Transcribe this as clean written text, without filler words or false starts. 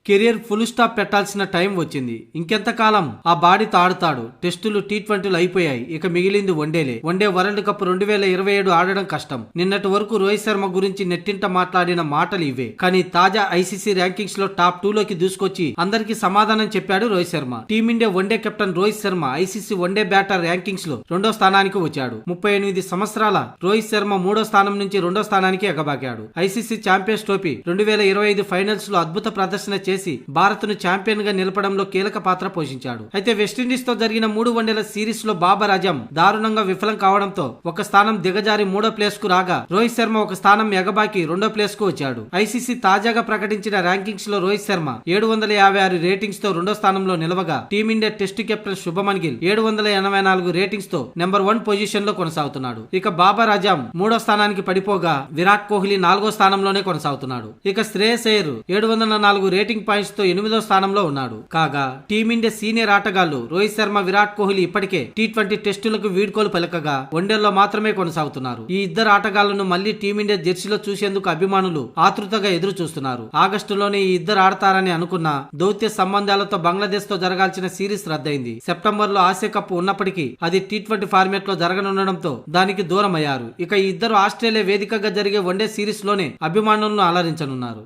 Career full stop పెట్టాల్సిన time వచ్చింది. ఇంకెంతకాలం ఆ బాడీతో ఆడుతాడు? టెస్టులు టీ20లు అయిపోయాయి. ఇక మిగిలింది వన్డేలే. వన్డే వరల్డ్ కప్ 2027 ఆడడం కష్టం. నిన్నటి వరకు రోహిత్ శర్మ గురించి నెట్టింట మాట్లాడిన మాటలు ఇవే. కానీ తాజా ఐసీసీ ర్యాంకింగ్స్ లో టాప్ 2 లోకి దూసుకొచ్చి అందరికీ సమాధానం చెప్పాడు Rohit Sharma. Team India one day captain Rohit Sharma ICC one day batter rankings లో 2వ స్థానానికి వచ్చాడు. 38 సంవత్సరాల రోహిత్ శర్మ 3వ స్థానం నుంచి 2వ స్థానానికి ఎగబాకాడు. ఐసీసీ ఛాంపియన్స్ ట్రోఫీ 2025 ఫైనల్స్ లో అద్భుత ప్రదర్శన చేసి భారత్ ను ఛాంపియన్ గా నిలపడంలో కీలక పాత్ర పోషించాడు. అయితే వెస్టిండీస్ తో జరిగిన 3 వన్డేల సిరీస్ లో బాబర్ అజమ్ దారుణంగా విఫలం కావడంతో ఒక స్థానం దిగజారి 3వ ప్లేస్ కు రాగా రోహిత్ శర్మ ఒక స్థానం ఎగబాకి 2వ ప్లేస్ కు వచ్చాడు. ఐసీసీ తాజాగా ప్రకటించిన ర్యాంకింగ్స్ లో రోహిత్ శర్మ 756 రేటింగ్స్ తో 2వ స్థానంలో నిలవగా team India test captain Shubman Gill 784 ratings తో నెంబర్ 1 పొజిషన్ లో కొనసాగుతున్నాడు. ఇక బాబర్ అజమ్ 3వ స్థానానికి పడిపోగా విరాట్ కోహ్లీ 4వ స్థానంలోనే కొనసాగుతున్నాడు. ఇక శ్రేయస్ అయ్యర్ 704 రేటింగ్ పాయింట్స్ తో 8వ స్థానంలో ఉన్నాడు. కాగా టీమిండియా సీనియర్ ఆటగాళ్లు రోహిత్ శర్మ, విరాట్ కోహ్లీ ఇప్పటికే టీ20 టెస్టులకు వీడ్కోలు పలకగా వన్డేల్లో మాత్రమే కొనసాగుతున్నారు. ఈ ఇద్దరు ఆటగాళ్లను మళ్లీ టీమిండియా జెర్సీలో చూసేందుకు అభిమానులు ఆతృతగా ఎదురు చూస్తున్నారు. ఆగస్టులోనే ఈ ఇద్దరు ఆడతారని అనుకున్న దౌత్య సంబంధాలతో బంగ్లాదేశ్ తో జరగాల్సిన సిరీస్ రద్దయింది. సెప్టెంబర్ లో ఆసియా కప్ ఉన్నప్పటికీ అది టీ20 ఫార్మాట్ లో జరగనుండడంతో దానికి దూరం అయ్యారు. ఇక ఈ ఇద్దరు ఆస్ట్రేలియా వేదికగా జరిగే వన్డే సిరీస్ లోనే అభిమానులను అలరించనున్నారు.